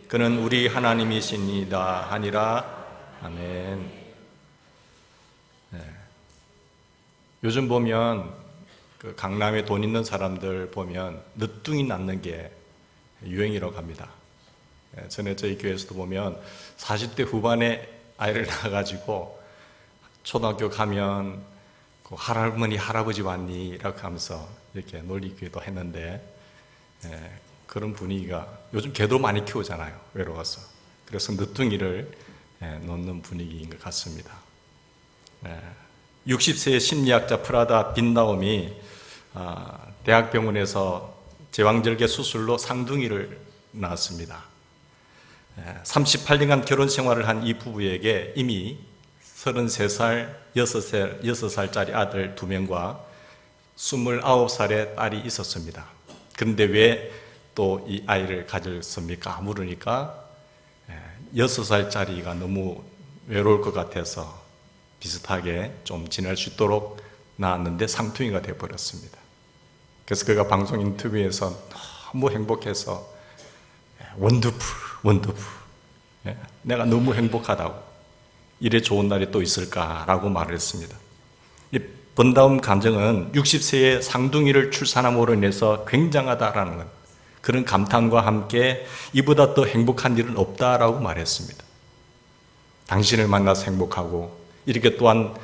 그는 우리 하나님이시니이다 하니라. 아멘. 네. 요즘 보면 그 강남에 돈 있는 사람들 보면 늦둥이 낳는 게 유행이라고 합니다. 전에 저희 교회에서도 보면 40대 후반에 아이를 낳아가지고 초등학교 가면 그 할머니 할아버지 왔니? 라고 하면서 이렇게 놀리기도 했는데, 그런 분위기가 요즘 개도 많이 키우잖아요, 외로워서. 그래서 늦둥이를 놓는 분위기인 것 같습니다. 60세의 심리학자 프라다 빈다움이 대학병원에서 제왕절개 수술로 상둥이를 낳았습니다. 38년간 결혼 생활을 한 이 부부에게 이미 33살, 6살짜리 아들 2명과 29살의 딸이 있었습니다. 그런데 왜 또 이 아이를 가졌습니까? 물으니까 6살짜리가 너무 외로울 것 같아서 비슷하게 좀 지낼 수 있도록 낳았는데 상둥이가 되어버렸습니다. 그래서 그가 방송 인터뷰에서 너무 행복해서 원더풀 내가 너무 행복하다고, 이래 좋은 날이 또 있을까라고 말을 했습니다. 이 번다움 감정은 60세의 상둥이를 출산함으로 인해서 굉장하다라는 것, 그런 감탄과 함께 이보다 더 행복한 일은 없다라고 말했습니다. 당신을 만나서 행복하고 이렇게 또한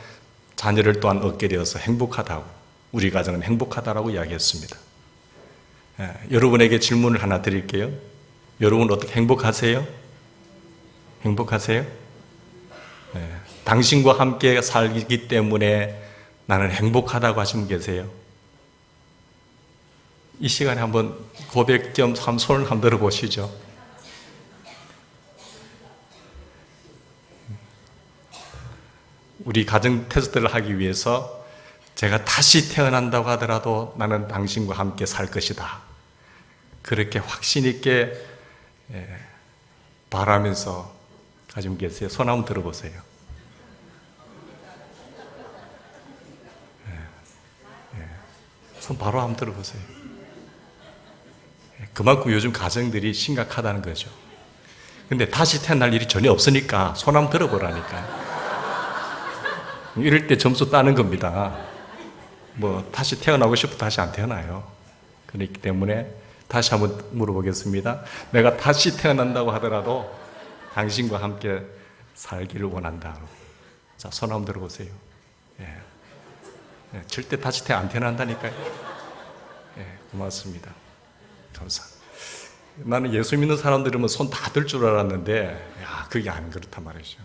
자녀를 또한 얻게 되어서 행복하다고, 우리 가정은 행복하다라고 이야기했습니다. 여러분에게 질문을 하나 드릴게요. 여러분 어떻게 행복하세요? 행복하세요? 당신과 함께 살기 때문에 나는 행복하다고 하시는 분 계세요? 이 시간에 한번 고백 겸 손을 한번 들어보시죠. 우리 가정 테스트를 하기 위해서 제가 다시 태어난다고 하더라도 나는 당신과 함께 살 것이다, 그렇게 확신 있게 바라면서 가지고 계세요? 손 한번 들어보세요. 손 바로 한번 들어보세요. 그만큼 요즘 가정들이 심각하다는 거죠. 근데 다시 태어날 일이 전혀 없으니까 손 한번 들어보라니까요. 이럴 때 점수 따는 겁니다. 뭐 다시 태어나고 싶어 다시 안 태어나요. 그렇기 때문에 다시 한번 물어보겠습니다. 내가 다시 태어난다고 하더라도 당신과 함께 살기를 원한다. 자, 손 한번 들어보세요. 절대 다시 안 태어난다니까요. 고맙습니다. 감사합니다. 나는 예수 믿는 사람들은 손 다 들 줄 알았는데, 그게 안 그렇단 말이죠.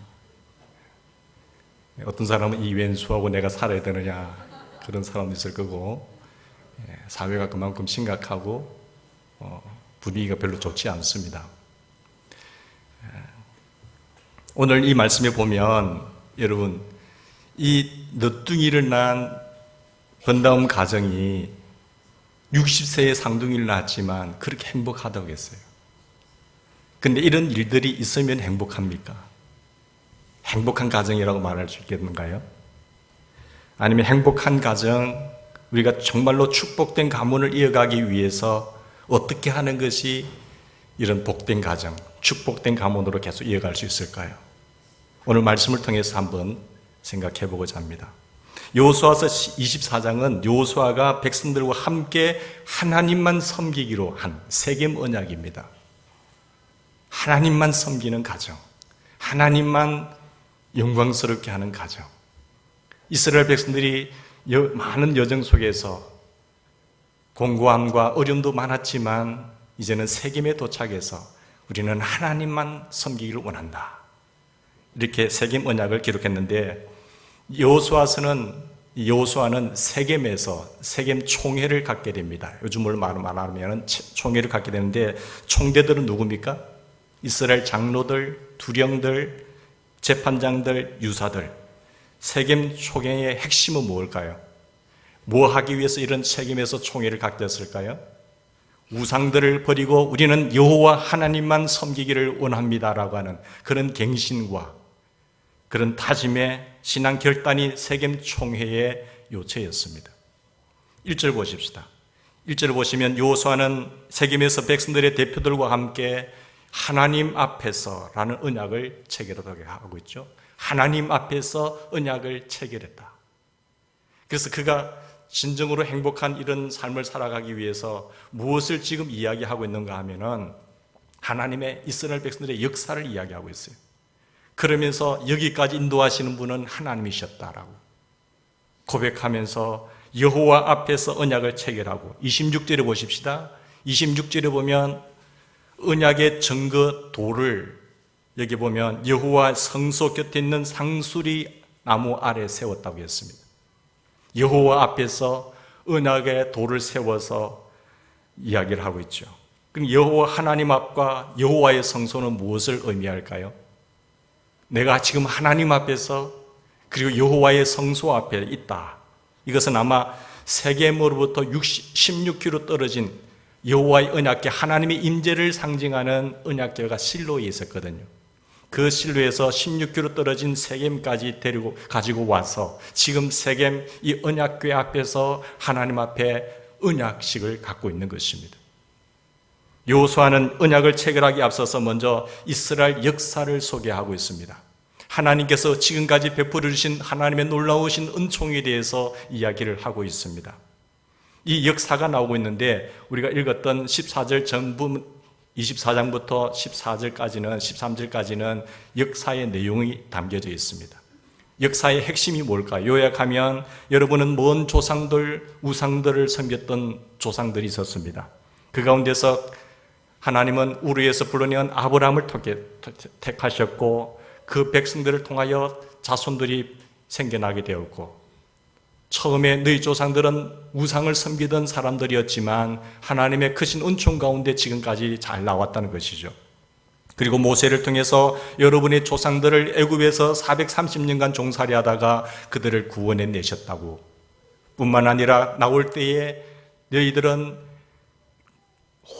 어떤 사람은 이 왼수하고 내가 살아야 되느냐, 그런 사람도 있을 거고, 사회가 그만큼 심각하고 분위기가 별로 좋지 않습니다. 오늘 이 말씀에 보면 여러분, 이 늦둥이를 낳은 번다움 가정이 60세의 상둥이를 낳았지만 그렇게 행복하다고 했어요. 근데 이런 일들이 있으면 행복합니까? 행복한 가정이라고 말할 수 있겠는가요? 아니면 행복한 가정, 우리가 정말로 축복된 가문을 이어가기 위해서 어떻게 하는 것이 이런 복된 가정, 축복된 가문으로 계속 이어갈 수 있을까요? 오늘 말씀을 통해서 한번 생각해 보고자 합니다. 여호수아서 24장은 여호수아가 백성들과 함께 하나님만 섬기기로 한 세겜 언약입니다. 하나님만 섬기는 가정, 하나님만 영광스럽게 하는 가정. 이스라엘 백성들이 많은 여정 속에서 공고함과 어려움도 많았지만 이제는 세겜에 도착해서 우리는 하나님만 섬기기를 원한다, 이렇게 세겜 언약을 기록했는데, 여호수아는 세겜에서 세겜 총회를 갖게 됩니다. 요즘으로 말하면 총회를 갖게 되는데, 총대들은 누굽니까? 이스라엘 장로들, 두령들, 재판장들, 유사들. 세겜 총회의 핵심은 무엇일까요? 뭐 하기 위해서 이런 세겜에서 총회를 갖게 됐을까요? 우상들을 버리고 우리는 여호와 하나님만 섬기기를 원합니다라고 하는 그런 갱신과 그런 다짐의 신앙 결단이 세겜 총회의 요체였습니다. 1절 보십시다. 1절을 보시면 여호수아는 세겜에서 백성들의 대표들과 함께 하나님 앞에서라는 언약을 체결하게 하고 있죠. 하나님 앞에서 언약을 체결했다. 그래서 그가 진정으로 행복한 이런 삶을 살아가기 위해서 무엇을 지금 이야기하고 있는가 하면은 하나님의 이스라엘 백성들의 역사를 이야기하고 있어요. 그러면서 여기까지 인도하시는 분은 하나님이셨다라고 고백하면서 여호와 앞에서 언약을 체결하고 26절에 보십시다. 26절에 보면 언약의 증거 돌을 여기 보면 여호와 성소 곁에 있는 상수리 나무 아래 세웠다고 했습니다. 여호와 앞에서 언약의 돌을 세워서 이야기를 하고 있죠. 그럼 여호와 하나님 앞과 여호와의 성소는 무엇을 의미할까요? 내가 지금 하나님 앞에서 그리고 여호와의 성소 앞에 있다. 이것은 아마 세겜으로부터 16km 떨어진 여호와의 언약궤, 하나님의 임재를 상징하는 언약궤가 실로에 있었거든요. 그 실로에서 16km 떨어진 세겜까지 가지고 와서 지금 세겜 이 언약궤 앞에서 하나님 앞에 언약식을 갖고 있는 것입니다. 여호수아는 언약을 체결하기 앞서서 먼저 이스라엘 역사를 소개하고 있습니다. 하나님께서 지금까지 베풀어 주신 하나님의 놀라우신 은총에 대해서 이야기를 하고 있습니다. 이 역사가 나오고 있는데 우리가 읽었던 14절 전부 24장부터 14절까지는 13절까지는 역사의 내용이 담겨져 있습니다. 역사의 핵심이 뭘까? 요약하면 여러분은 먼 조상들, 우상들을 섬겼던 조상들이 있었습니다. 그 가운데서 하나님은 우르에서 불러낸 아브라함을 택하셨고 그 백성들을 통하여 자손들이 생겨나게 되었고 처음에 너희 조상들은 우상을 섬기던 사람들이었지만 하나님의 크신 은총 가운데 지금까지 잘 나왔다는 것이죠. 그리고 모세를 통해서 여러분의 조상들을 애굽에서 430년간 종살이 하다가 그들을 구원해 내셨다고 뿐만 아니라 나올 때에 너희들은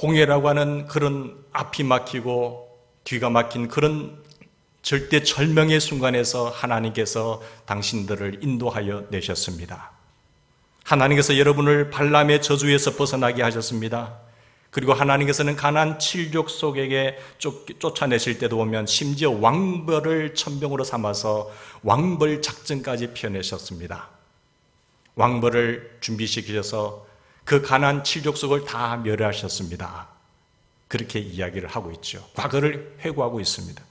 홍해라고 하는 그런 앞이 막히고 뒤가 막힌 그런 절대 절명의 순간에서 하나님께서 당신들을 인도하여 내셨습니다. 하나님께서 여러분을 발람의 저주에서 벗어나게 하셨습니다. 그리고 하나님께서는 가나안 7족 속에게 쫓아내실 때도 보면 심지어 왕벌을 천병으로 삼아서 왕벌 작전까지 펴내셨습니다. 왕벌을 준비시키셔서 그 가나안 7족 속을 다 멸하셨습니다. 그렇게 이야기를 하고 있죠. 과거를 회고하고 있습니다.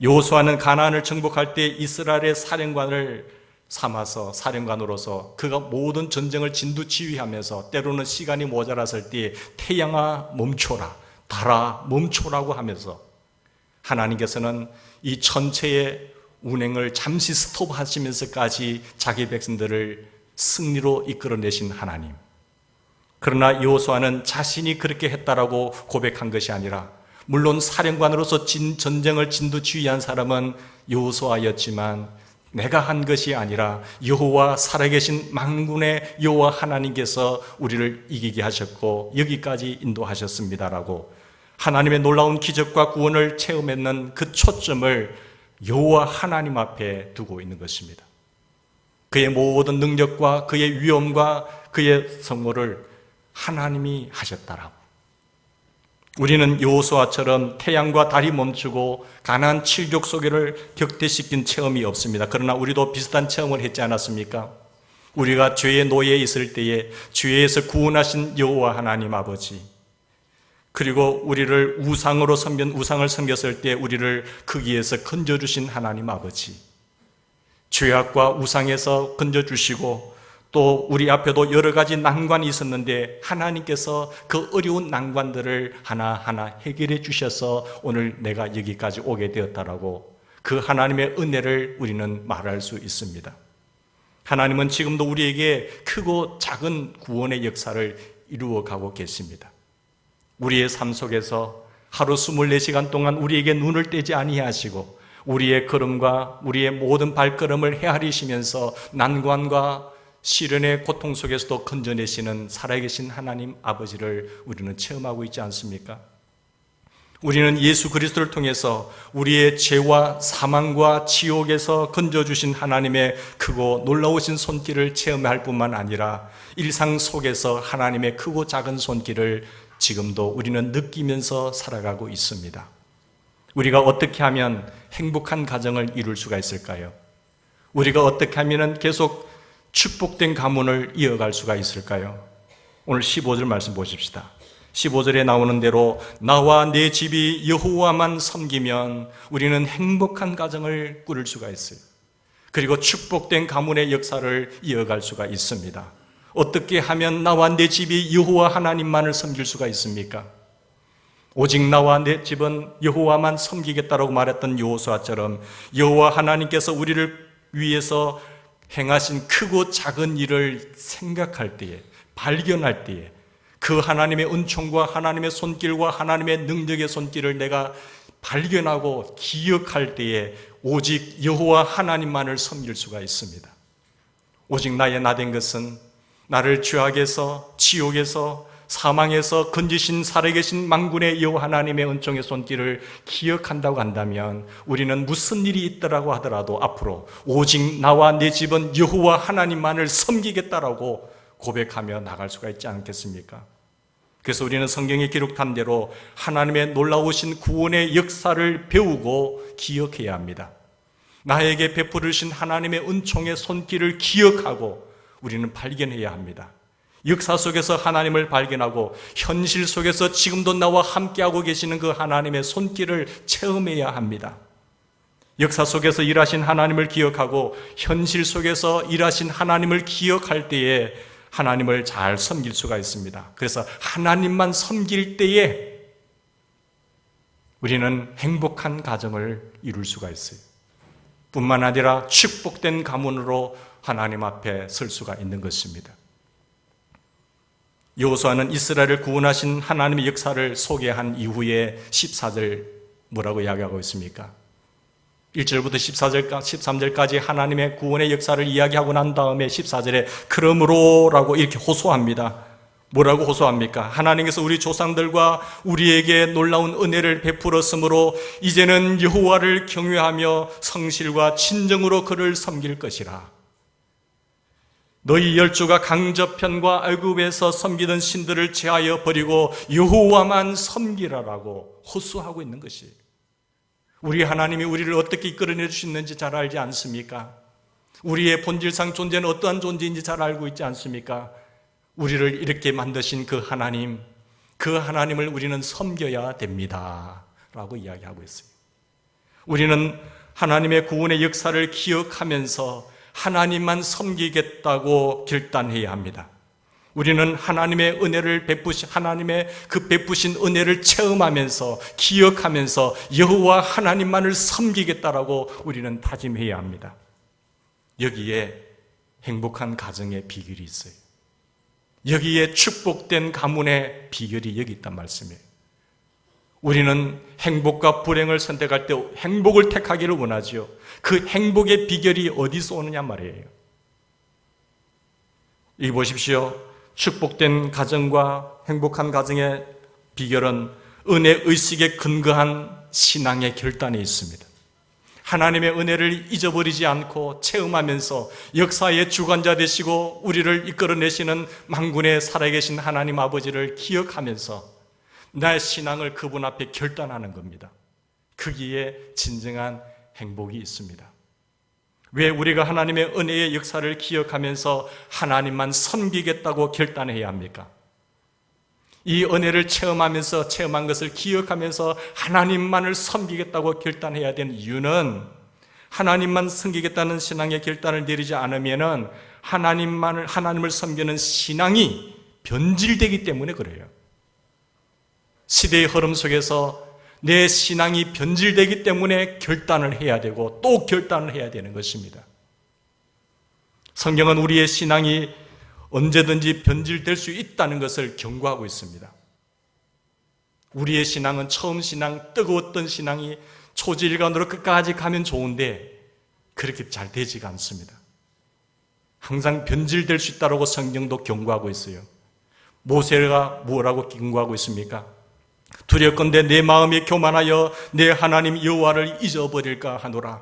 여호수아는 가나안을 정복할 때 이스라엘의 사령관을 삼아서 사령관으로서 그가 모든 전쟁을 진두지휘하면서 때로는 시간이 모자랐을 때 태양아 멈춰라, 달아 멈춰라고 하면서 하나님께서는 이 전체의 운행을 잠시 스톱하시면서까지 자기 백성들을 승리로 이끌어내신 하나님. 그러나 여호수아는 자신이 그렇게 했다라고 고백한 것이 아니라 물론 사령관으로서 전쟁을 진두지휘한 사람은 여호수아였지만 내가 한 것이 아니라 여호와 살아계신 만군의 여호와 하나님께서 우리를 이기게 하셨고 여기까지 인도하셨습니다라고 하나님의 놀라운 기적과 구원을 체험했는 그 초점을 여호와 하나님 앞에 두고 있는 것입니다. 그의 모든 능력과 그의 위엄과 그의 성모를 하나님이 하셨다라고. 우리는 여호수아처럼 태양과 달이 멈추고 가나안 7족 소개를 격퇴시킨 체험이 없습니다. 그러나 우리도 비슷한 체험을 했지 않았습니까? 우리가 죄의 노예에 있을 때에 죄에서 구원하신 여호와 하나님 아버지, 그리고 우리를 우상을 섬겼을 때 우리를 거기에서 건져주신 하나님 아버지, 죄악과 우상에서 건져주시고 또 우리 앞에도 여러 가지 난관이 있었는데 하나님께서 그 어려운 난관들을 하나하나 해결해 주셔서 오늘 내가 여기까지 오게 되었다라고 그 하나님의 은혜를 우리는 말할 수 있습니다. 하나님은 지금도 우리에게 크고 작은 구원의 역사를 이루어가고 계십니다. 우리의 삶 속에서 하루 24시간 동안 우리에게 눈을 떼지 아니하시고 우리의 걸음과 우리의 모든 발걸음을 헤아리시면서 난관과 시련의 고통 속에서도 건져내시는 살아계신 하나님 아버지를 우리는 체험하고 있지 않습니까? 우리는 예수 그리스도를 통해서 우리의 죄와 사망과 지옥에서 건져주신 하나님의 크고 놀라우신 손길을 체험할 뿐만 아니라 일상 속에서 하나님의 크고 작은 손길을 지금도 우리는 느끼면서 살아가고 있습니다. 우리가 어떻게 하면 행복한 가정을 이룰 수가 있을까요? 우리가 어떻게 하면 계속 축복된 가문을 이어갈 수가 있을까요? 오늘 15절 말씀 보십시다. 15절에 나오는 대로 나와 내 집이 여호와만 섬기면 우리는 행복한 가정을 꾸릴 수가 있어요. 그리고 축복된 가문의 역사를 이어갈 수가 있습니다. 어떻게 하면 나와 내 집이 여호와 하나님만을 섬길 수가 있습니까? 오직 나와 내 집은 여호와만 섬기겠다라고 말했던 여호수아처럼 여호와 하나님께서 우리를 위해서 행하신 크고 작은 일을 생각할 때에, 발견할 때에 그 하나님의 은총과 하나님의 손길과 하나님의 능력의 손길을 내가 발견하고 기억할 때에 오직 여호와 하나님만을 섬길 수가 있습니다. 오직 나의 나된 것은 나를 죄악에서, 지옥에서, 사망에서 건지신 살아계신 만군의 여호와 하나님의 은총의 손길을 기억한다고 한다면 우리는 무슨 일이 있더라고 하더라도 앞으로 오직 나와 내 집은 여호와 하나님만을 섬기겠다라고 고백하며 나갈 수가 있지 않겠습니까? 그래서 우리는 성경에 기록한 대로 하나님의 놀라우신 구원의 역사를 배우고 기억해야 합니다. 나에게 베풀으신 하나님의 은총의 손길을 기억하고 우리는 발견해야 합니다. 역사 속에서 하나님을 발견하고 현실 속에서 지금도 나와 함께하고 계시는 그 하나님의 손길을 체험해야 합니다. 역사 속에서 일하신 하나님을 기억하고 현실 속에서 일하신 하나님을 기억할 때에 하나님을 잘 섬길 수가 있습니다. 그래서 하나님만 섬길 때에 우리는 행복한 가정을 이룰 수가 있어요. 뿐만 아니라 축복된 가문으로 하나님 앞에 설 수가 있는 것입니다. 여호수아는 이스라엘을 구원하신 하나님의 역사를 소개한 이후에 14절 뭐라고 이야기하고 있습니까? 1절부터 13절까지 하나님의 구원의 역사를 이야기하고 난 다음에 14절에 그러므로라고 이렇게 호소합니다. 뭐라고 호소합니까? 하나님께서 우리 조상들과 우리에게 놀라운 은혜를 베풀었으므로 이제는 여호와를 경외하며 성실과 진정으로 그를 섬길 것이라. 너희 열조가 강저편과 애굽에서 섬기던 신들을 제하여 버리고 여호와만 섬기라라고 호소하고 있는 것이에요. 우리 하나님이 우리를 어떻게 이끌어내 주시는지 잘 알지 않습니까? 우리의 본질상 존재는 어떠한 존재인지 잘 알고 있지 않습니까? 우리를 이렇게 만드신 그 하나님을 우리는 섬겨야 됩니다 라고 이야기하고 있습니다. 우리는 하나님의 구원의 역사를 기억하면서 하나님만 섬기겠다고 결단해야 합니다. 우리는 하나님의 은혜를 하나님의 그 베푸신 은혜를 체험하면서 기억하면서 여호와 하나님만을 섬기겠다라고 우리는 다짐해야 합니다. 여기에 행복한 가정의 비결이 있어요. 여기에 축복된 가문의 비결이 여기 있단 말씀이에요. 우리는 행복과 불행을 선택할 때 행복을 택하기를 원하지요. 그 행복의 비결이 어디서 오느냐 말이에요. 이 보십시오. 축복된 가정과 행복한 가정의 비결은 은혜 의식에 근거한 신앙의 결단에 있습니다. 하나님의 은혜를 잊어버리지 않고 체험하면서 역사의 주관자 되시고 우리를 이끌어내시는 만군의 살아계신 하나님 아버지를 기억하면서 나의 신앙을 그분 앞에 결단하는 겁니다. 거기에 진정한 행복이 있습니다. 왜 우리가 하나님의 은혜의 역사를 기억하면서 하나님만 섬기겠다고 결단해야 합니까? 이 은혜를 체험하면서 체험한 것을 기억하면서 하나님만을 섬기겠다고 결단해야 되는 이유는 하나님만 섬기겠다는 신앙의 결단을 내리지 않으면 하나님을 섬기는 신앙이 변질되기 때문에 그래요. 시대의 흐름 속에서 내 신앙이 변질되기 때문에 결단을 해야 되고 또 결단을 해야 되는 것입니다. 성경은 우리의 신앙이 언제든지 변질될 수 있다는 것을 경고하고 있습니다. 우리의 신앙은 처음 신앙, 뜨거웠던 신앙이 초지일관으로 끝까지 가면 좋은데 그렇게 잘 되지가 않습니다. 항상 변질될 수 있다고 성경도 경고하고 있어요. 모세가 뭐라고 경고하고 있습니까? 두렵건대 내 마음이 교만하여 내 하나님 여호와를 잊어버릴까 하노라.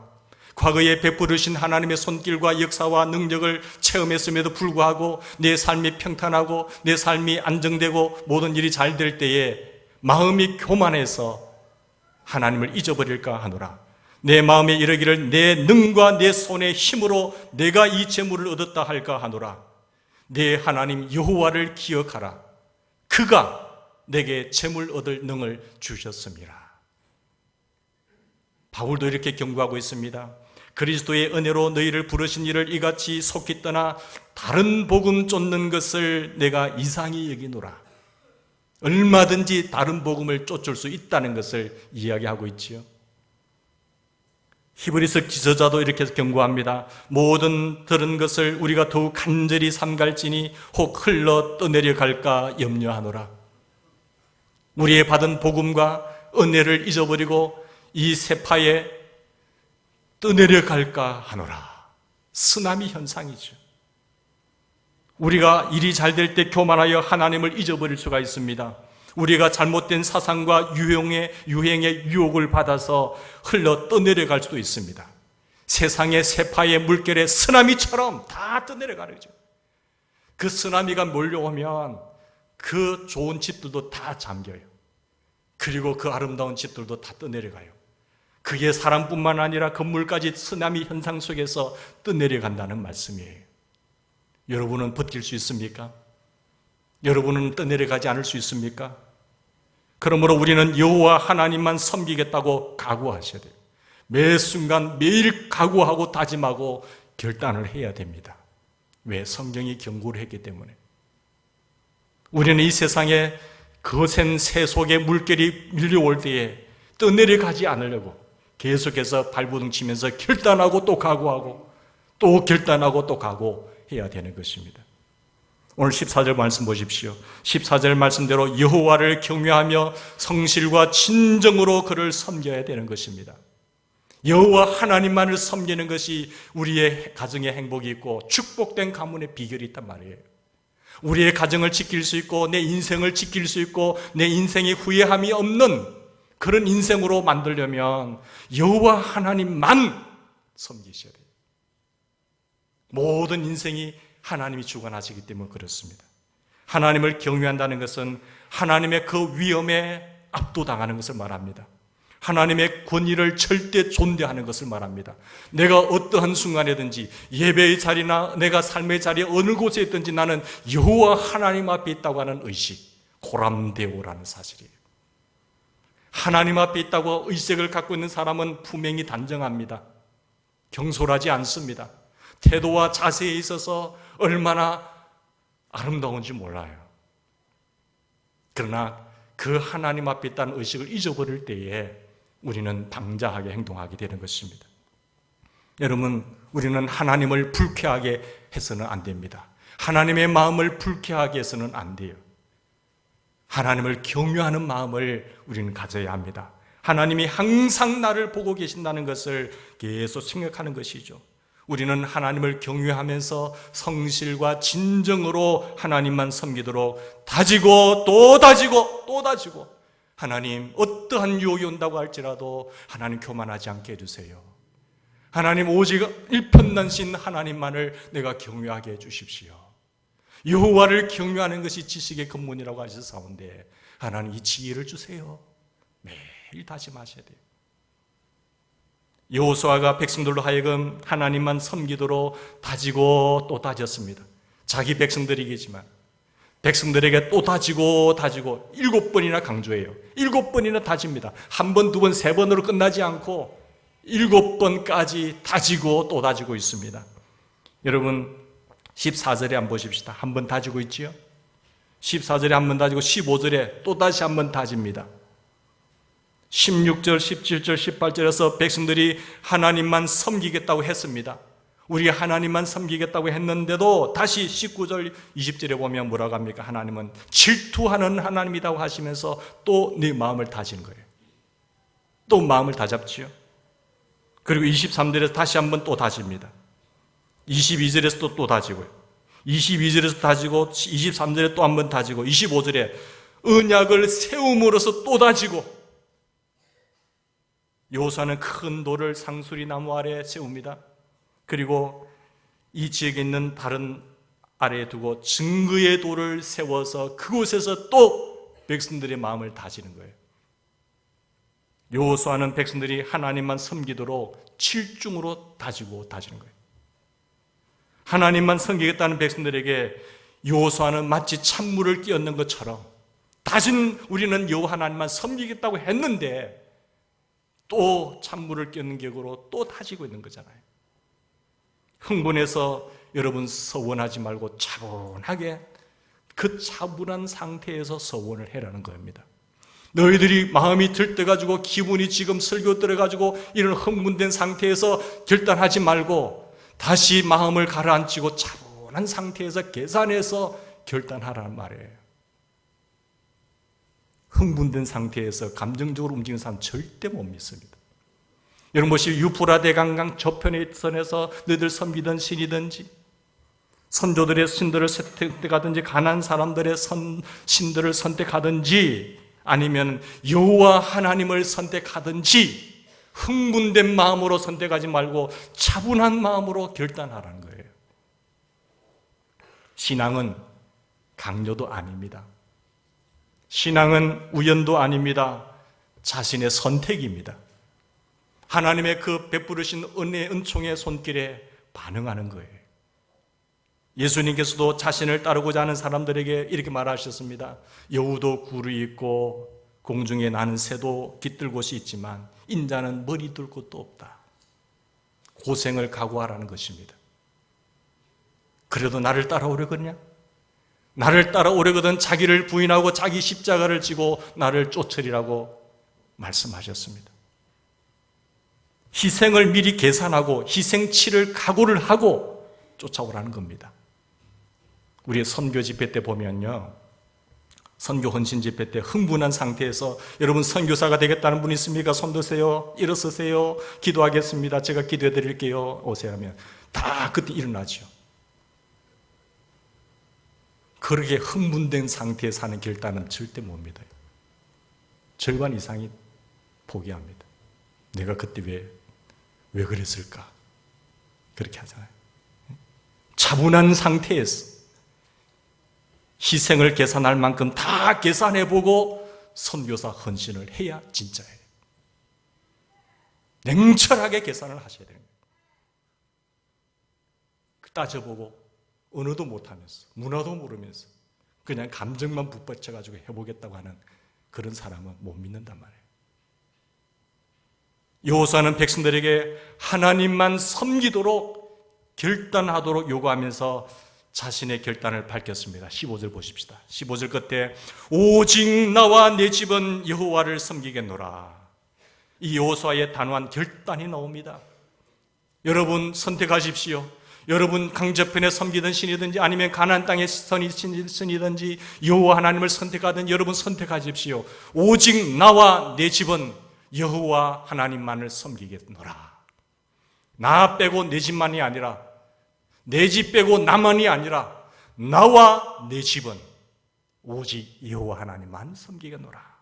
과거에 베푸르신 하나님의 손길과 역사와 능력을 체험했음에도 불구하고 내 삶이 평탄하고 내 삶이 안정되고 모든 일이 잘 될 때에 마음이 교만해서 하나님을 잊어버릴까 하노라. 내 마음에 이르기를 내 능과 내 손의 힘으로 내가 이 재물을 얻었다 할까 하노라. 내 하나님 여호와를 기억하라. 그가 내게 재물 얻을 능을 주셨습니다. 바울도 이렇게 경고하고 있습니다. 그리스도의 은혜로 너희를 부르신 이를 이같이 속히 떠나 다른 복음 쫓는 것을 내가 이상히 여기노라. 얼마든지 다른 복음을 쫓을 수 있다는 것을 이야기하고 있지요. 히브리서 기서자도 이렇게 경고합니다. 모든 들은 것을 우리가 더욱 간절히 삼갈지니 혹 흘러 떠내려갈까 염려하노라. 우리의 받은 복음과 은혜를 잊어버리고 이 세파에 떠내려갈까 하노라. 쓰나미 현상이죠. 우리가 일이 잘 될 때 교만하여 하나님을 잊어버릴 수가 있습니다. 우리가 잘못된 사상과 유행의 유혹을 받아서 흘러 떠내려갈 수도 있습니다. 세상의 세파의 물결의 쓰나미처럼 다 떠내려가죠. 그 쓰나미가 몰려오면 그 좋은 집들도 다 잠겨요. 그리고 그 아름다운 집들도 다 떠내려가요. 그게 사람뿐만 아니라 건물까지 쓰나미 현상 속에서 떠내려간다는 말씀이에요. 여러분은 버틸 수 있습니까? 여러분은 떠내려가지 않을 수 있습니까? 그러므로 우리는 여호와 하나님만 섬기겠다고 각오하셔야 돼요. 매 순간 매일 각오하고 다짐하고 결단을 해야 됩니다. 왜? 성경이 경고를 했기 때문에. 우리는 이 세상에 거센 새 속에 물결이 밀려올 때에 떠내려가지 않으려고 계속해서 발버둥 치면서 결단하고 또 각오하고 또 결단하고 또 각오해야 되는 것입니다. 오늘 14절 말씀 보십시오. 14절 말씀대로 여호와를 경외하며 성실과 진정으로 그를 섬겨야 되는 것입니다. 여호와 하나님만을 섬기는 것이 우리의 가정에 행복이 있고 축복된 가문의 비결이 있단 말이에요. 우리의 가정을 지킬 수 있고 내 인생을 지킬 수 있고 내 인생에 후회함이 없는 그런 인생으로 만들려면 여호와 하나님만 섬기셔야 돼요. 모든 인생이 하나님이 주관하시기 때문에 그렇습니다. 하나님을 경외한다는 것은 하나님의 그 위엄에 압도당하는 것을 말합니다. 하나님의 권위를 절대 존대하는 것을 말합니다. 내가 어떠한 순간이든지 예배의 자리나 내가 삶의 자리에 어느 곳에 있든지 나는 여호와 하나님 앞에 있다고 하는 의식, 고람되오라는 사실이에요. 하나님 앞에 있다고 의식을 갖고 있는 사람은 분명히 단정합니다. 경솔하지 않습니다. 태도와 자세에 있어서 얼마나 아름다운지 몰라요. 그러나 그 하나님 앞에 있다는 의식을 잊어버릴 때에 우리는 방자하게 행동하게 되는 것입니다. 여러분, 우리는 하나님을 불쾌하게 해서는 안 됩니다. 하나님의 마음을 불쾌하게 해서는 안 돼요. 하나님을 경외하는 마음을 우리는 가져야 합니다. 하나님이 항상 나를 보고 계신다는 것을 계속 생각하는 것이죠. 우리는 하나님을 경외하면서 성실과 진정으로 하나님만 섬기도록 다지고 또 다지고 또 다지고, 하나님 어떠한 유혹이 온다고 할지라도 하나님 교만하지 않게 해주세요. 하나님 오직 일편단신 하나님만을 내가 경외하게 해주십시오. 여호와를 경외하는 것이 지식의 근본이라고 하셨사온데 하나님 이 지혜를 주세요. 매일 다짐하셔야 돼요. 여호수아가 백성들로 하여금 하나님만 섬기도록 다지고 또 다졌습니다. 자기 백성들이겠지만 백성들에게 또 다지고 7번이나 강조해요. 7번이나 다집니다. 한 번, 두 번, 세 번으로 끝나지 않고 7번까지 다지고 또 다지고 있습니다. 여러분 14절에 한번 보십시다. 한 번 다지고 있지요. 14절에 한 번 다지고 15절에 또 다시 한 번 다집니다. 16절, 17절, 18절에서 백성들이 하나님만 섬기겠다고 했습니다. 우리 하나님만 섬기겠다고 했는데도 다시 19절, 20절에 보면 뭐라고 합니까? 하나님은 질투하는 하나님이라고 하시면서 또 네 마음을 다지는 거예요. 또 마음을 다잡지요. 그리고 23절에서 다시 한번 또 다집니다. 22절에서 또 다지고요. 22절에서 다지고 23절에 또 한번 다지고 25절에 언약을 세움으로써 또 다지고 여호수아는 큰 돌을 상수리 나무 아래에 세웁니다. 그리고 이 지역에 있는 다른 아래에 두고 증거의 돌을 세워서 그곳에서 또 백성들의 마음을 다지는 거예요. 여호수아는 백성들이 하나님만 섬기도록 칠중으로 다지는 거예요. 하나님만 섬기겠다는 백성들에게 여호수아는 마치 찬물을 끼얹는 것처럼 다신 우리는 여호와 하나님만 섬기겠다고 했는데 또 찬물을 끼얹는 격으로 또 다지고 있는 거잖아요. 흥분해서 여러분 서원하지 말고 차분하게 그 차분한 상태에서 서원을 해라는 겁니다. 너희들이 마음이 들떠가지고 기분이 지금 설교 들어가지고 이런 흥분된 상태에서 결단하지 말고 다시 마음을 가라앉히고 차분한 상태에서 계산해서 결단하라는 말이에요. 흥분된 상태에서 감정적으로 움직이는 사람 절대 못 믿습니다. 여러분 보시오. 유프라데 강강 저편에 선에서 너희들 섬기던 신이든지 선조들의 신들을 선택하든지 가난한 사람들의 신들을 선택하든지 아니면 여호와 하나님을 선택하든지 흥분된 마음으로 선택하지 말고 차분한 마음으로 결단하라는 거예요. 신앙은 강요도 아닙니다. 신앙은 우연도 아닙니다. 자신의 선택입니다. 하나님의 그 베푸르신 은혜 은총의 손길에 반응하는 거예요. 예수님께서도 자신을 따르고자 하는 사람들에게 이렇게 말하셨습니다. 여우도 굴이 있고 공중에 나는 새도 깃들 곳이 있지만 인자는 머리 둘 곳도 없다. 고생을 각오하라는 것입니다. 그래도 나를 따라오려거든요? 나를 따라오려거든 자기를 부인하고 자기 십자가를 지고 나를 쫓으리라고 말씀하셨습니다. 희생을 미리 계산하고 희생치를 각오를 하고 쫓아오라는 겁니다. 우리 선교 집회 때 보면요, 선교 헌신 집회 때 흥분한 상태에서 여러분 선교사가 되겠다는 분 있습니까? 손 드세요. 일어서세요. 기도하겠습니다. 제가 기도해 드릴게요. 오세요 하면 다 그때 일어나죠. 그렇게 흥분된 상태에 사는 결단은 절대 못 믿어요. 절반 이상이 포기합니다. 내가 그때 왜 그랬을까? 그렇게 하잖아요. 차분한 상태에서 희생을 계산할 만큼 다 계산해보고 선교사 헌신을 해야 진짜예요. 냉철하게 계산을 하셔야 됩니다. 따져보고 언어도 못하면서 문화도 모르면서 그냥 감정만 붙받쳐가지고 해보겠다고 하는 그런 사람은 못 믿는단 말이에요. 여호수아는 백성들에게 하나님만 섬기도록 결단하도록 요구하면서 자신의 결단을 밝혔습니다. 15절 보십시다. 15절 끝에 오직 나와 내 집은 여호와를 섬기겠노라. 이 여호수아의 단호한 결단이 나옵니다. 여러분 선택하십시오. 여러분 강저편에 섬기던 신이든지 아니면 가나안 땅의 신이든지 여호와 하나님을 선택하든 여러분 선택하십시오. 오직 나와 내 집은 여호와 하나님만을 섬기겠노라. 나 빼고 내 집만이 아니라 내 집 빼고 나만이 아니라 나와 내 집은 오직 여호와 하나님만 섬기겠노라.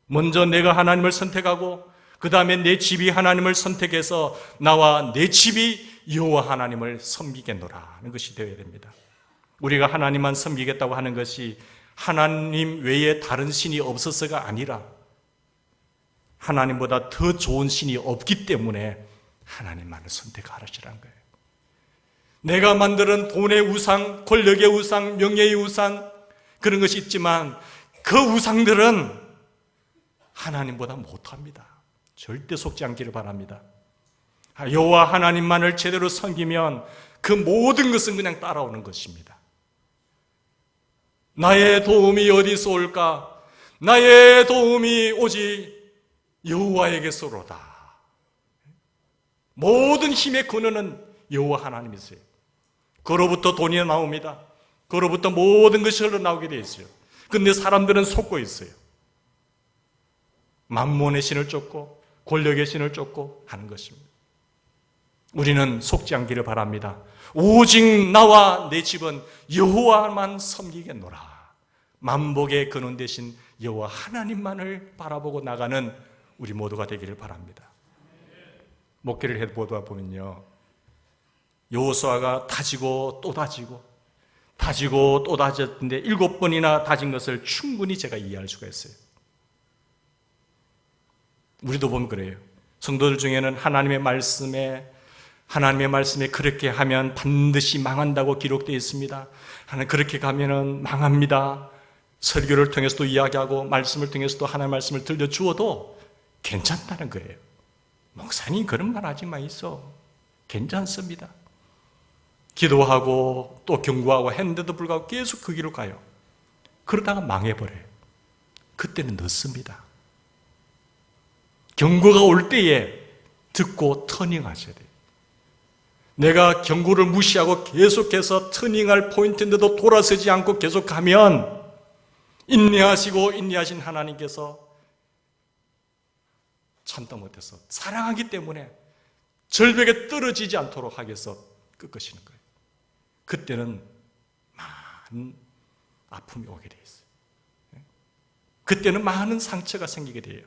먼저 내가 하나님을 선택하고 그 다음에 내 집이 하나님을 선택해서 나와 내 집이 여호와 하나님을 섬기겠노라 하는 것이 되어야 됩니다. 우리가 하나님만 섬기겠다고 하는 것이 하나님 외에 다른 신이 없어서가 아니라 하나님보다 더 좋은 신이 없기 때문에 하나님만을 선택하시라는 거예요. 내가 만드는 돈의 우상, 권력의 우상, 명예의 우상 그런 것이 있지만 그 우상들은 하나님보다 못합니다. 절대 속지 않기를 바랍니다. 여호와 하나님만을 제대로 섬기면 그 모든 것은 그냥 따라오는 것입니다. 나의 도움이 어디서 올까? 나의 도움이 오직 여호와에게서로다. 모든 힘의 근원은 여호와 하나님이세요. 그로부터 돈이 나옵니다. 그로부터 모든 것이 흘러나오게 되어 있어요. 그런데 사람들은 속고 있어요. 만몬의 신을 쫓고 권력의 신을 쫓고 하는 것입니다. 우리는 속지 않기를 바랍니다. 오직 나와 내 집은 여호와만 섬기겠노라. 만복의 근원 되신 여호와 하나님만을 바라보고 나가는 우리 모두가 되기를 바랍니다. 목회를 해보다 보면요, 여호수아가 다지고 또 다지고 다지고 또 다졌는데 7번이나 다진 것을 충분히 제가 이해할 수가 있어요. 우리도 보면 그래요. 성도들 중에는 하나님의 말씀에 그렇게 하면 반드시 망한다고 기록되어 있습니다. 하나님 그렇게 가면은 망합니다. 설교를 통해서도 이야기하고 말씀을 통해서도 하나님의 말씀을 들려주어도 괜찮다는 거예요. 목사님 그런 말 하지 마이소. 괜찮습니다. 기도하고 또 경고하고 했는데도 불구하고 계속 그 길로 가요. 그러다가 망해버려요. 그때는 늦습니다. 경고가 올 때에 듣고 터닝하셔야 돼요. 내가 경고를 무시하고 계속해서 터닝할 포인트인데도 돌아서지 않고 계속 가면 인내하신 하나님께서 참다 못해서 사랑하기 때문에 절벽에 떨어지지 않도록 하기 위해서 꺾으시는 거예요. 그때는 많은 아픔이 오게 돼 있어요. 그때는 많은 상처가 생기게 돼요.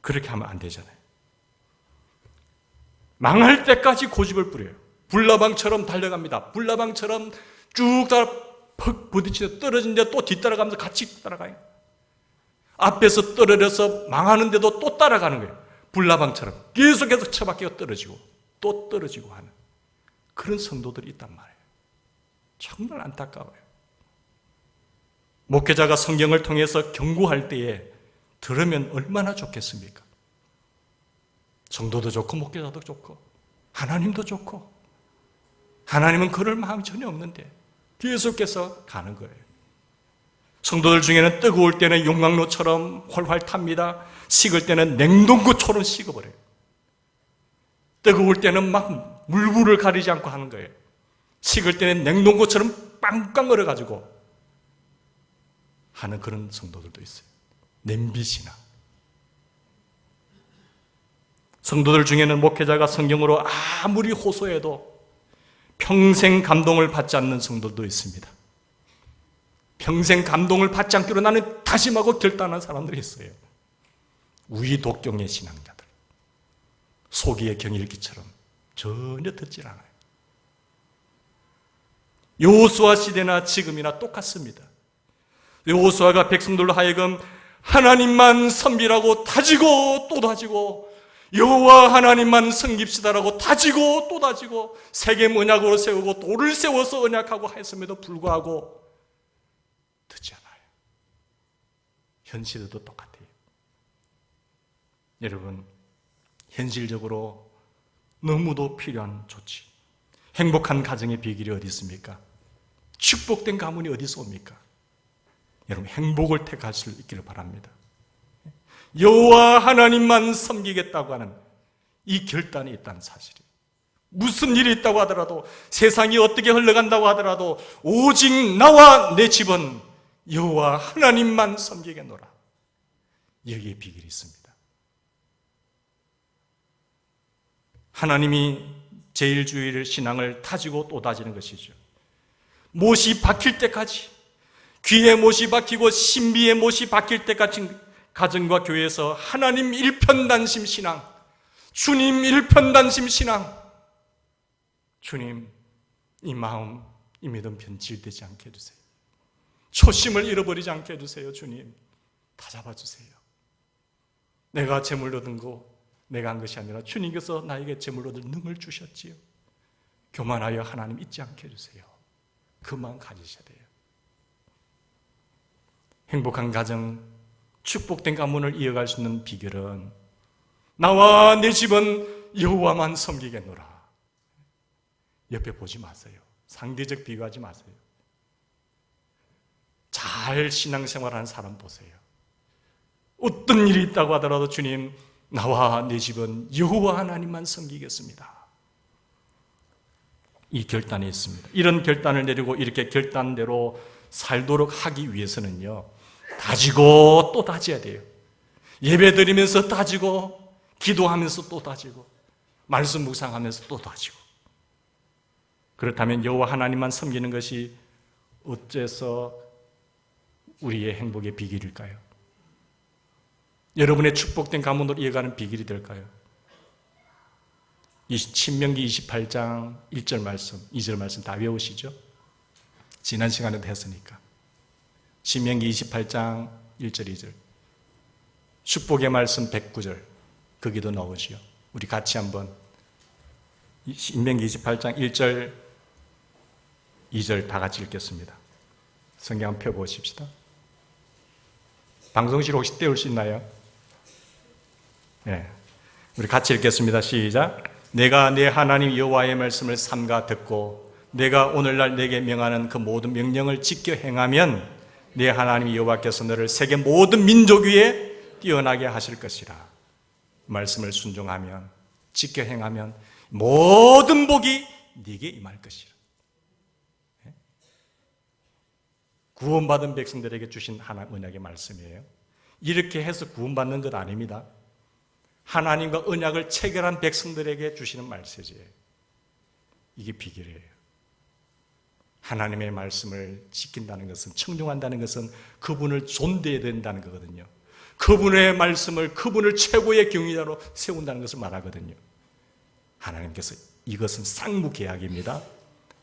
그렇게 하면 안 되잖아요. 망할 때까지 고집을 부려요. 불나방처럼 달려갑니다. 불나방처럼 쭉 퍽 부딪히다 떨어지는데 또 뒤따라가면서 같이 따라가요. 앞에서 떨어져서 망하는데도 또 따라가는 거예요. 불나방처럼 계속해서 처박히고 떨어지고 또 떨어지고 하는 그런 성도들이 있단 말이에요. 정말 안타까워요. 목회자가 성경을 통해서 경고할 때에 들으면 얼마나 좋겠습니까? 성도도 좋고 목회자도 좋고 하나님도 좋고, 하나님은 그럴 마음이 전혀 없는데 계속해서 가는 거예요. 성도들 중에는 뜨거울 때는 용광로처럼 활활 탑니다. 식을 때는 냉동고처럼 식어버려요. 뜨거울 때는 막 물불을 가리지 않고 하는 거예요. 식을 때는 냉동고처럼 빵빵 얼어가지고 하는 그런 성도들도 있어요. 냄비신앙. 성도들 중에는 목회자가 성경으로 아무리 호소해도 평생 감동을 받지 않는 성도도 있습니다. 평생 감동을 받지 않기로 나는 다짐하고 결단한 사람들이 있어요. 우이독경의 신앙자들. 소기의 경일기처럼 전혀 듣질 않아요. 여호수아 시대나 지금이나 똑같습니다. 여호수아가 백성들로 하여금 하나님만 섬기라고 다지고 또 다지고, 여호와 하나님만 섬깁시다라고 다지고 또 다지고, 세겜 언약으로 세우고 돌을 세워서 언약하고 했음에도 불구하고 듣지 않아요. 현실도 똑같아요. 여러분, 현실적으로 너무도 필요한 조치, 행복한 가정의 비결이 어디 있습니까? 축복된 가문이 어디서 옵니까? 여러분, 행복을 택할 수 있기를 바랍니다. 여호와 하나님만 섬기겠다고 하는 이 결단이 있다는 사실이, 무슨 일이 있다고 하더라도, 세상이 어떻게 흘러간다고 하더라도 오직 나와 내 집은 여호와 하나님만 섬기겠노라. 여기에 비결이 있습니다. 하나님이 제1주일 신앙을 다지고 또 다지는 것이죠. 못이 박힐 때까지, 귀에 못이 박히고 신비의 못이 박힐 때까지 가정과 교회에서 하나님 일편단심 신앙, 주님 일편단심 신앙, 주님 이 마음, 이 믿음 변질되지 않게 해주세요. 초심을 잃어버리지 않게 해주세요. 주님 다 잡아주세요. 내가 재물 얻은 거 내가 한 것이 아니라 주님께서 나에게 재물 얻을 능을 주셨지요. 교만하여 하나님 잊지 않게 해주세요. 그 마음 가지셔야 돼요. 행복한 가정, 축복된 가문을 이어갈 수 있는 비결은 나와 내 집은 여호와만 섬기겠노라. 옆에 보지 마세요. 상대적 비교하지 마세요. 잘 신앙생활하는 사람 보세요. 어떤 일이 있다고 하더라도 주님, 나와 내 집은 여호와 하나님만 섬기겠습니다. 이 결단이 있습니다. 이런 결단을 내리고 이렇게 결단대로 살도록 하기 위해서는요, 다지고 또 다져야 돼요. 예배 드리면서 다지고, 기도하면서 또 다지고, 말씀 묵상하면서 또 다지고. 그렇다면 여호와 하나님만 섬기는 것이 어째서 우리의 행복의 비결일까요? 여러분의 축복된 가문으로 이어가는 비결이 될까요? 신명기 28장 1절 말씀, 2절 말씀 다 외우시죠? 지난 시간에도 했으니까. 신명기 28장 1절, 2절. 축복의 말씀 109절. 거기도 넣으시오. 우리 같이 한번 신명기 28장 1절, 2절 다 같이 읽겠습니다. 성경 한번 펴보십시다. 방송실 혹시 떼올 수 있나요? 네. 우리 같이 읽겠습니다. 시작. 내가 내 하나님 여호와의 말씀을 삼가 듣고 내가 오늘날 내게 명하는 그 모든 명령을 지켜 행하면 내 하나님 여호와께서 너를 세계 모든 민족 위에 뛰어나게 하실 것이라. 말씀을 순종하면, 지켜 행하면 모든 복이 네게 임할 것이라. 구원받은 백성들에게 주신 하나님 언약의 말씀이에요. 이렇게 해서 구원받는 것 아닙니다. 하나님과 언약을 체결한 백성들에게 주시는 말씀이에요. 이게 비결이에요. 하나님의 말씀을 지킨다는 것은, 청종한다는 것은 그분을 존대해야 된다는 거거든요. 그분의 말씀을, 그분을 최고의 경위자로 세운다는 것을 말하거든요. 하나님께서 이것은 상무계약입니다.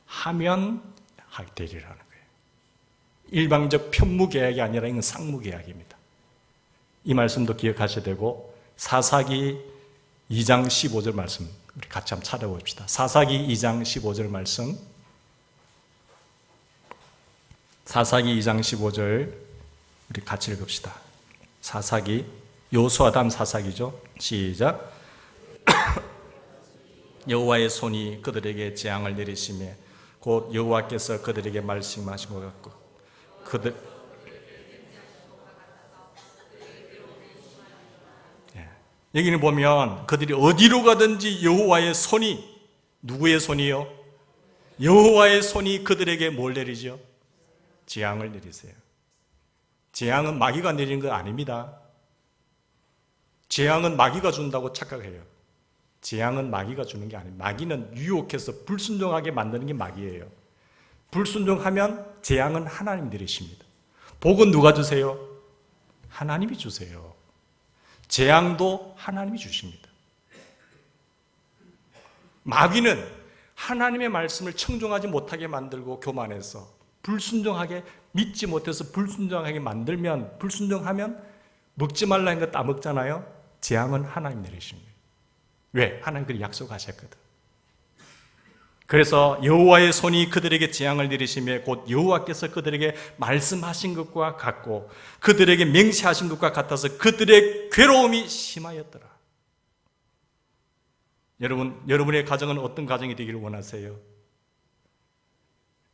하면 되리라는 거예요. 일방적 편무계약이 아니라 이건 상무계약입니다. 이 말씀도 기억하셔야 되고, 사사기 2장 15절 말씀 우리 같이 한번 찾아봅시다. 사사기 2장 15절 말씀, 사사기 2장 15절 우리 같이 읽읍시다. 사사기, 여호수아 다음 사사기죠. 시작. 여호와의 손이 그들에게 재앙을 내리시며 곧 여호와께서 그들에게 말씀하신 것 같고 그들 여기는 보면 그들이 어디로 가든지 여호와의 손이, 누구의 손이요? 여호와의 손이 그들에게 뭘 내리죠? 재앙을 내리세요. 재앙은 마귀가 내리는 거 아닙니다. 재앙은 마귀가 준다고 착각해요. 재앙은 마귀가 주는 게 아닙니다. 마귀는 유혹해서 불순종하게 만드는 게 마귀예요. 불순종하면 재앙은 하나님 내리십니다. 복은 누가 주세요? 하나님이 주세요. 재앙도 하나님이 주십니다. 마귀는 하나님의 말씀을 청종하지 못하게 만들고 교만해서 불순종하게, 믿지 못해서 불순종하게 만들면, 불순종하면 먹지 말라는 거 따먹잖아요. 재앙은 하나님 내리십니다. 왜? 하나님 그렇게 약속하셨거든. 그래서 여호와의 손이 그들에게 재앙을 내리시며 곧 여호와께서 그들에게 말씀하신 것과 같고 그들에게 맹세하신 것과 같아서 그들의 괴로움이 심하였더라. 여러분의 가정은 어떤 가정이 되기를 원하세요?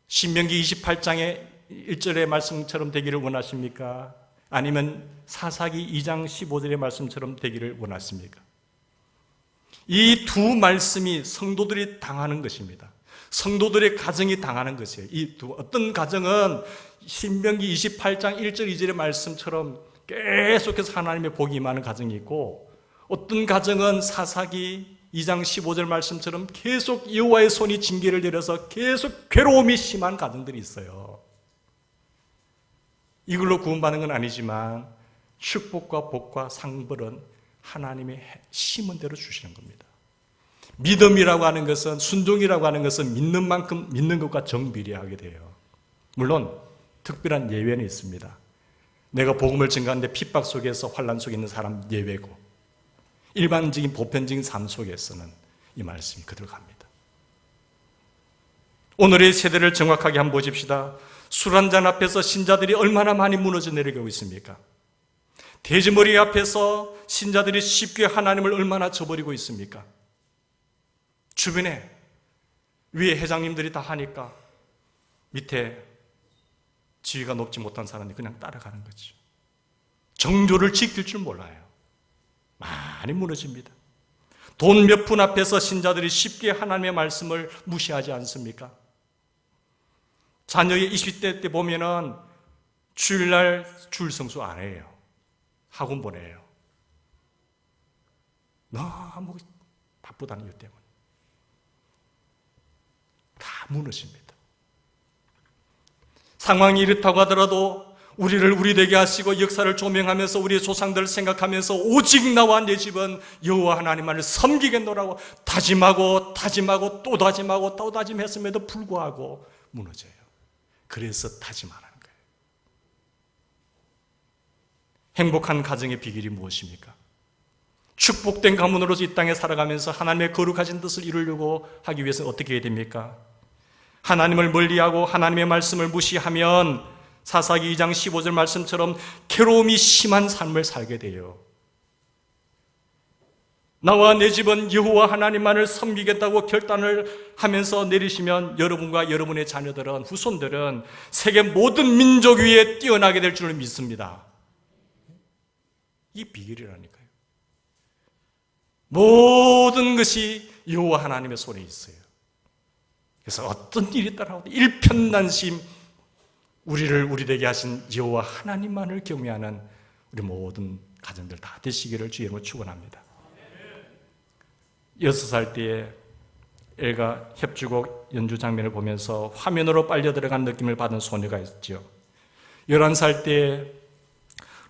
신명기 28장의 1절의 말씀처럼 되기를 원하십니까? 아니면 사사기 2장 15절의 말씀처럼 되기를 원하십니까? 이 두 말씀이 성도들이 당하는 것입니다. 성도들의 가정이 당하는 것이에요. 어떤 가정은 신명기 28장 1절 2절의 말씀처럼 계속해서 하나님의 복이 임하는 가정이 있고, 어떤 가정은 사사기 2장 15절 말씀처럼 계속 여호와의 손이 징계를 내려서 계속 괴로움이 심한 가정들이 있어요. 이걸로 구원받는 건 아니지만 축복과 복과 상벌은 하나님의 심은 대로 주시는 겁니다. 믿음이라고 하는 것은, 순종이라고 하는 것은 믿는 만큼 믿는 것과 정비례하게 돼요. 물론 특별한 예외는 있습니다. 내가 복음을 증거하는데 핍박 속에서 환난 속에 있는 사람 예외고, 일반적인 보편적인 삶 속에서는 이 말씀이 그대로 갑니다. 오늘의 세대를 정확하게 한번 보십시다. 술 한잔 앞에서 신자들이 얼마나 많이 무너져 내려가고 있습니까? 돼지머리 앞에서 신자들이 쉽게 하나님을 얼마나 저버리고 있습니까? 주변에 위에 회장님들이 다 하니까 밑에 지위가 높지 못한 사람이 그냥 따라가는 거죠. 정조를 지킬 줄 몰라요. 많이 무너집니다. 돈 몇 푼 앞에서 신자들이 쉽게 하나님의 말씀을 무시하지 않습니까? 자녀의 20대 때 보면은 주일날 주일 성수 안 해요. 학원 보내요. 너무 바쁘다는 이유 때문에. 다 무너집니다. 상황이 이렇다고 하더라도 우리를 우리 되게 하시고 역사를 조명하면서 우리의 조상들을 생각하면서 오직 나와 내 집은 여호와 하나님만을 섬기겠노라고 다짐하고 다짐하고 또 다짐하고 또 다짐했음에도 불구하고 무너져요. 그래서 다짐하라는 거예요. 행복한 가정의 비결이 무엇입니까? 축복된 가문으로서 이 땅에 살아가면서 하나님의 거룩하신 뜻을 이루려고 하기 위해서 어떻게 해야 됩니까? 하나님을 멀리하고 하나님의 말씀을 무시하면 사사기 2장 15절 말씀처럼 괴로움이 심한 삶을 살게 돼요. 나와 내 집은 여호와 하나님만을 섬기겠다고 결단을 하면서 내리시면 여러분과 여러분의 자녀들은, 후손들은 세계 모든 민족 위에 뛰어나게 될 줄을 믿습니다. 이 비결이라니까요. 모든 것이 여호와 하나님의 손에 있어요. 그래서 어떤 일이 따라오도 일편단심 우리를 우리 되게 하신 여호와 하나님만을 경외하는 우리 모든 가정들 다 되시기를 주의 이름으로 축원합니다. 6살 때에 엘가 협주곡 연주 장면을 보면서 화면으로 빨려 들어간 느낌을 받은 소녀가 있죠. 11살 때에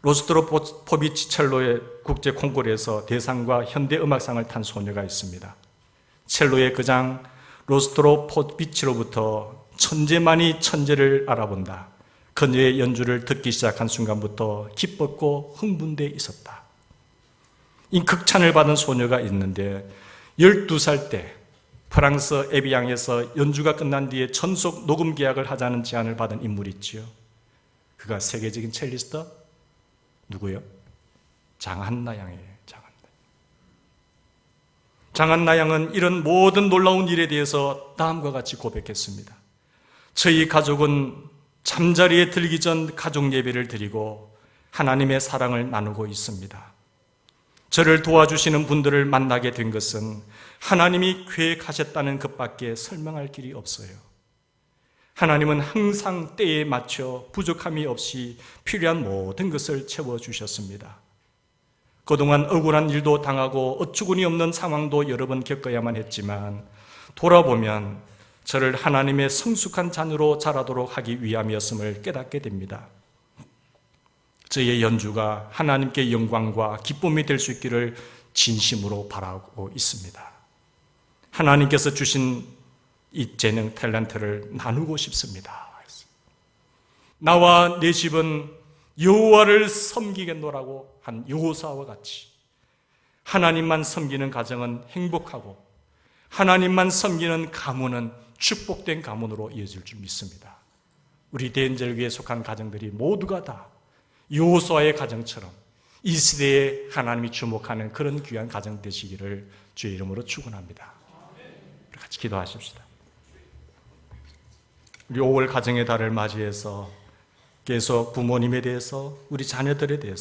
로스트로포비치 첼로의 국제 콩쿠르에서 대상과 현대 음악상을 탄 소녀가 있습니다. 첼로의 그장 로스트로포비치로부터 천재만이 천재를 알아본다. 그녀의 연주를 듣기 시작한 순간부터 기뻤고 흥분되어 있었다. 이 극찬을 받은 소녀가 있는데 12살 때 프랑스 에비앙에서 연주가 끝난 뒤에 전속 녹음 계약을 하자는 제안을 받은 인물이 있지요. 그가 세계적인 첼리스트 누구요? 장한나 양이에요. 장한나 양은 이런 모든 놀라운 일에 대해서 다음과 같이 고백했습니다. 저희 가족은 잠자리에 들기 전 가족 예배를 드리고 하나님의 사랑을 나누고 있습니다. 저를 도와주시는 분들을 만나게 된 것은 하나님이 계획하셨다는 것밖에 설명할 길이 없어요. 하나님은 항상 때에 맞춰 부족함이 없이 필요한 모든 것을 채워주셨습니다. 그동안 억울한 일도 당하고 어처구니 없는 상황도 여러 번 겪어야만 했지만 돌아보면 저를 하나님의 성숙한 자녀로 자라도록 하기 위함이었음을 깨닫게 됩니다. 저의 연주가 하나님께 영광과 기쁨이 될 수 있기를 진심으로 바라고 있습니다. 하나님께서 주신 이 재능, 탤런트를 나누고 싶습니다. 나와 내 집은 여호와를 섬기겠노라고 한 여호사와 같이 하나님만 섬기는 가정은 행복하고 하나님만 섬기는 가문은 축복된 가문으로 이어질 줄 믿습니다. 우리 대인절교에 속한 가정들이 모두가 다 여호수아의 가정처럼 이 시대에 하나님이 주목하는 그런 귀한 가정 되시기를 주의 이름으로 축원합니다. 같이 기도하십시다. 우리 5월 가정의 달을 맞이해서 계속 부모님에 대해서, 우리 자녀들에 대해서